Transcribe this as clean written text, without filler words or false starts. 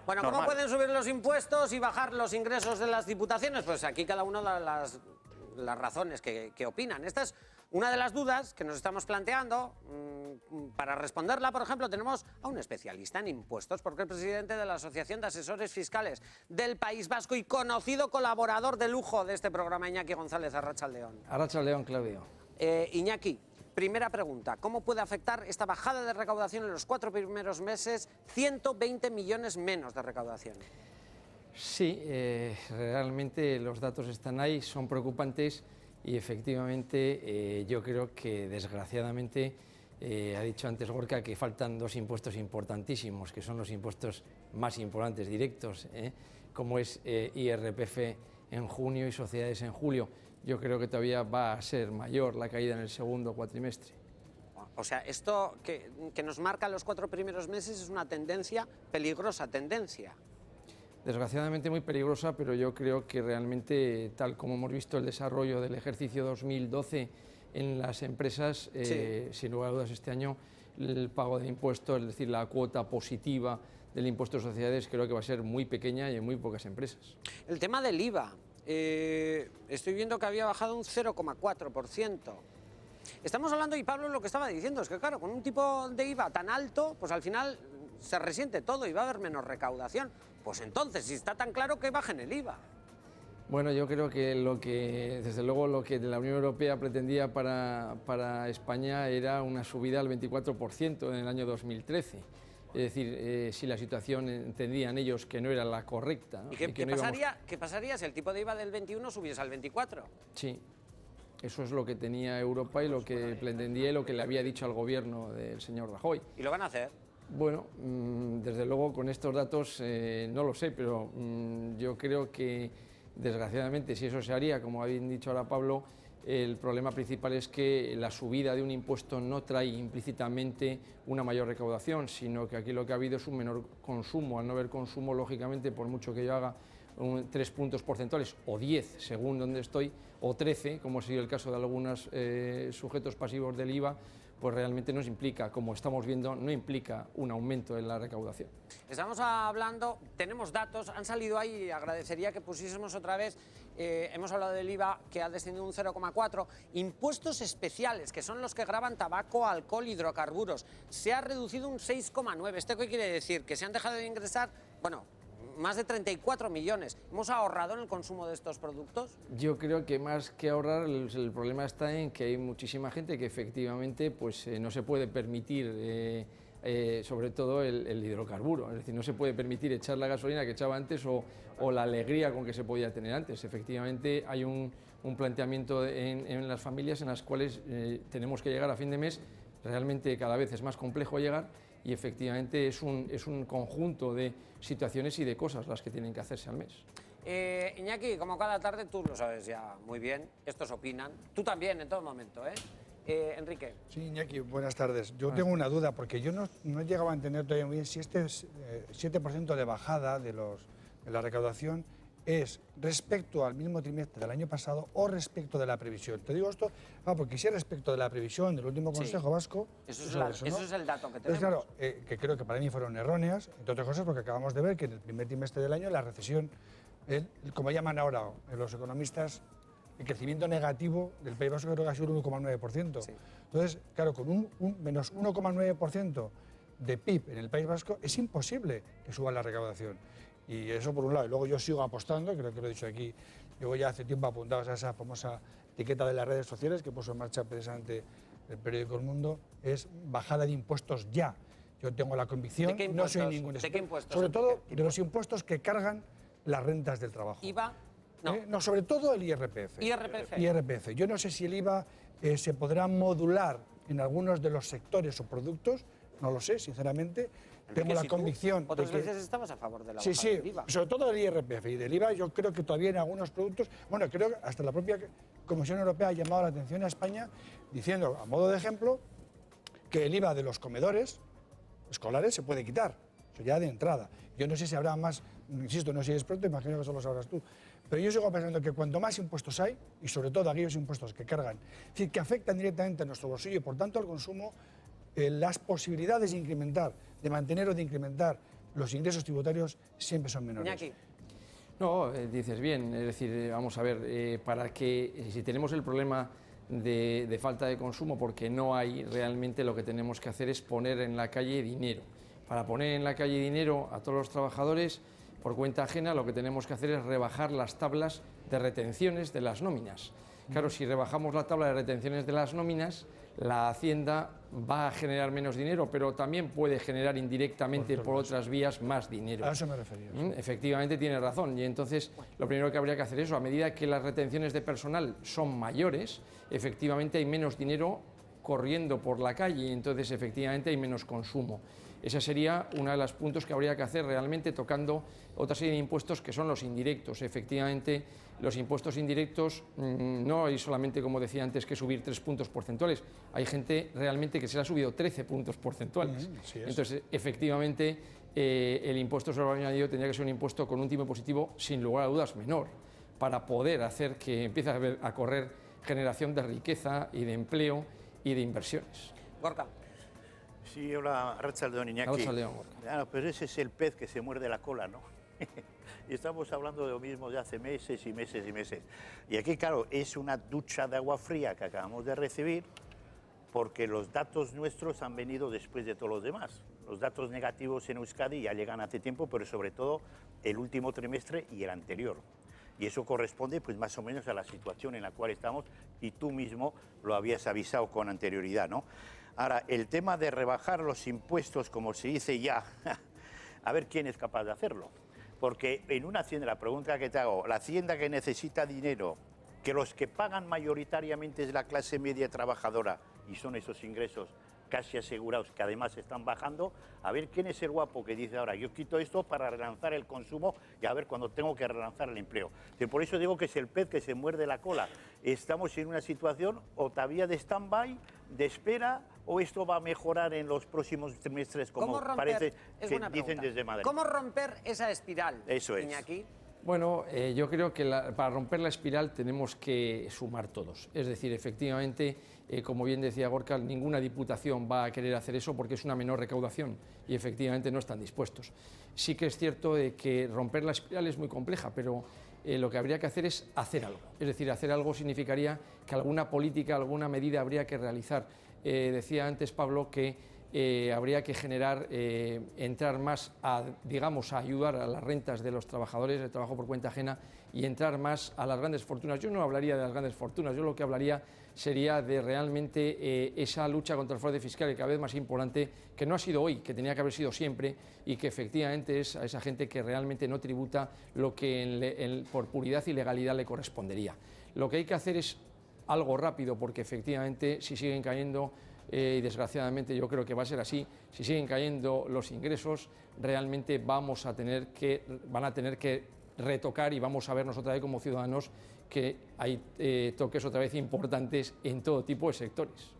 Bueno, ¿cómo pueden subir los impuestos y bajar los ingresos de las diputaciones? Pues aquí cada uno da las razones que opinan. Esta es una de las dudas que nos estamos planteando. Para responderla, por ejemplo, tenemos a un especialista en impuestos, porque el presidente de la Asociación de Asesores Fiscales del País Vasco y conocido colaborador de lujo de este programa, Iñaki González. Arratsaldeon. Arratsaldeon, Claudio. Iñaki, primera pregunta. ¿Cómo puede afectar esta bajada de recaudación en los 4 primeros meses? 120 millones menos de recaudación. Sí, realmente los datos están ahí, son preocupantes y efectivamente yo creo que desgraciadamente ha dicho antes Gorka que faltan dos impuestos importantísimos, que son los impuestos más importantes directos, como es IRPF en junio y sociedades en julio. Yo creo que todavía va a ser mayor la caída en el segundo cuatrimestre. O sea, esto que nos marca los 4 primeros meses es una tendencia, peligrosa tendencia. Desgraciadamente muy peligrosa, pero yo creo que realmente, tal como hemos visto el desarrollo del ejercicio 2012 en las empresas, sin lugar a dudas este año el pago de impuestos, es decir, la cuota positiva del impuesto de sociedades, creo que va a ser muy pequeña y en muy pocas empresas. El tema del IVA, estoy viendo que había bajado un 0,4%. Estamos hablando, y Pablo lo que estaba diciendo, es que claro, con un tipo de IVA tan alto, pues al final se resiente todo y va a haber menos recaudación. Pues entonces, si está tan claro, que bajen el IVA. Bueno, yo creo que desde luego lo que la Unión Europea pretendía para España era una subida al 24% en el año 2013. Es decir, si la situación entendían ellos que no era la correcta, ¿no? ¿Qué pasaría si el tipo de IVA del 21 subiese al 24? Sí, eso es lo que tenía Europa y lo que pretendía y lo que le había dicho al gobierno del señor Rajoy. ¿Y lo van a hacer? Bueno, desde luego con estos datos no lo sé, pero yo creo que desgraciadamente si eso se haría, como habían dicho ahora Pablo, el problema principal es que la subida de un impuesto no trae implícitamente una mayor recaudación, sino que aquí lo que ha habido es un menor consumo. Al no haber consumo, lógicamente, por mucho que yo haga 3 puntos porcentuales, o 10, según donde estoy, o 13, como ha sido el caso de algunos sujetos pasivos del IVA, pues realmente nos implica, como estamos viendo, no implica un aumento en la recaudación. Estamos hablando, tenemos datos, han salido ahí, agradecería que pusiésemos otra vez, hemos hablado del IVA que ha descendido un 0,4, impuestos especiales, que son los que gravan tabaco, alcohol, hidrocarburos, se ha reducido un 6,9. ¿Esto qué quiere decir? Que se han dejado de ingresar, bueno, más de 34 millones. ¿Hemos ahorrado en el consumo de estos productos? Yo creo que más que ahorrar, el problema está en que hay muchísima gente que efectivamente pues, no se puede permitir, sobre todo el hidrocarburo. Es decir, no se puede permitir echar la gasolina que echaba antes o la alegría con que se podía tener antes. Efectivamente, hay un planteamiento en las familias en las cuales tenemos que llegar a fin de mes. Realmente cada vez es más complejo llegar y efectivamente es un conjunto de situaciones y de cosas las que tienen que hacerse al mes. Iñaki, como cada tarde, tú lo sabes ya muy bien, estos opinan, tú también en todo momento, Enrique. Sí, Iñaki, buenas tardes. Yo tengo una duda, porque yo no he llegado a entender todavía muy bien si este 7% de bajada de la recaudación es respecto al mismo trimestre del año pasado o respecto de la previsión. Te digo esto porque si es respecto de la previsión del último Consejo Vasco... Eso es el dato que tenemos. Pues claro, que creo que para mí fueron erróneas, entre otras cosas porque acabamos de ver que en el primer trimestre del año la recesión, como llaman ahora los economistas, el crecimiento negativo del País Vasco creo que ha sido un 1,9%. Sí. Entonces, claro, con un menos 1,9% de PIB en el País Vasco es imposible que suba la recaudación. Y eso por un lado. Y luego yo sigo apostando, creo que lo he dicho aquí, llevo ya hace tiempo apuntados a esa famosa etiqueta de las redes sociales que puso en marcha precisamente el periódico El Mundo, es bajada de impuestos ya. Yo tengo la convicción, no soy ningún experto, ¿de qué impuestos? Sobre todo de los impuestos que cargan las rentas del trabajo. ¿IVA? No, sobre todo el IRPF. IRPF. Yo no sé si el IVA se podrá modular en algunos de los sectores o productos, no lo sé, sinceramente. Tengo la convicción de que... Otras veces estabas a favor de la bajada del IVA. Sobre todo del IRPF y del IVA. Yo creo que todavía en algunos productos... Bueno, creo que hasta la propia Comisión Europea ha llamado la atención a España diciendo, a modo de ejemplo, que el IVA de los comedores escolares se puede quitar. Eso ya de entrada. Yo no sé si habrá más... Insisto, no soy experto, imagino que eso lo sabrás tú. Pero yo sigo pensando que cuanto más impuestos hay, y sobre todo aquellos impuestos que cargan, es decir, que afectan directamente a nuestro bolsillo y por tanto al consumo, las posibilidades de incrementar, de mantener o de incrementar los ingresos tributarios siempre son menores. Iñaki. No, dices bien, es decir, vamos a ver, para que si tenemos el problema de falta de consumo, porque no hay realmente, lo que tenemos que hacer es poner en la calle dinero. Para poner en la calle dinero a todos los trabajadores, por cuenta ajena, lo que tenemos que hacer es rebajar las tablas de retenciones de las nóminas. Claro, si rebajamos la tabla de retenciones de las nóminas, la Hacienda va a generar menos dinero, pero también puede generar indirectamente por otras vías más dinero. A eso me refería. Efectivamente tiene razón, y entonces lo primero que habría que hacer es, a medida que las retenciones de personal son mayores, efectivamente hay menos dinero corriendo por la calle, y entonces efectivamente hay menos consumo. Ese sería uno de los puntos que habría que hacer realmente, tocando otra serie de impuestos que son los indirectos. Efectivamente, los impuestos indirectos no hay solamente, como decía antes, que subir 3 puntos porcentuales. Hay gente realmente que se le ha subido 13 puntos porcentuales. Entonces, efectivamente, el impuesto sobre el valor añadido tendría que ser un impuesto con un tipo positivo, sin lugar a dudas, menor, para poder hacer que empiece a correr generación de riqueza y de empleo y de inversiones. Gorka. Sí, hola, Arratsaldeon, Iñaki. Arratsaldeon, Gorka. Claro, pero ese es el pez que se muerde la cola, ¿no? Y estamos hablando de lo mismo de hace meses y meses y meses. Y aquí, claro, es una ducha de agua fría que acabamos de recibir, porque los datos nuestros han venido después de todos los demás. Los datos negativos en Euskadi ya llegan hace tiempo, pero sobre todo el último trimestre y el anterior. Y eso corresponde pues más o menos a la situación en la cual estamos, y tú mismo lo habías avisado con anterioridad, ¿no? Ahora, el tema de rebajar los impuestos, como se dice ya, a ver quién es capaz de hacerlo. Porque en una hacienda, la pregunta que te hago, la hacienda que necesita dinero, que los que pagan mayoritariamente es la clase media trabajadora, y son esos ingresos casi asegurados, que además están bajando, a ver quién es el guapo que dice ahora, yo quito esto para relanzar el consumo y a ver cuando tengo que relanzar el empleo. Por eso digo que es el pez que se muerde la cola. Estamos en una situación o todavía de stand-by, de espera, o esto va a mejorar en los próximos trimestres, como parece que dicen desde Madrid. ¿Cómo romper esa espiral, Eso es. Iñaki? Bueno, yo creo que para romper la espiral tenemos que sumar todos. Es decir, efectivamente, como bien decía Gorka, ninguna diputación va a querer hacer eso porque es una menor recaudación y efectivamente no están dispuestos. Sí que es cierto de que romper la espiral es muy compleja, pero lo que habría que hacer es hacer algo. Es decir, hacer algo significaría que alguna política, alguna medida habría que realizar. Decía antes Pablo que habría que generar, entrar más a, digamos, a ayudar a las rentas de los trabajadores, el trabajo por cuenta ajena, y entrar más a las grandes fortunas. Yo no hablaría de las grandes fortunas, yo lo que hablaría sería de realmente esa lucha contra el fraude fiscal, y cada vez más importante, que no ha sido hoy, que tenía que haber sido siempre, y que efectivamente es a esa gente que realmente no tributa lo que por puridad y legalidad le correspondería. Lo que hay que hacer es algo rápido, porque efectivamente si siguen cayendo, y desgraciadamente yo creo que va a ser así, si siguen cayendo los ingresos, realmente van a tener que retocar, y vamos a vernos otra vez como ciudadanos que hay toques otra vez importantes en todo tipo de sectores.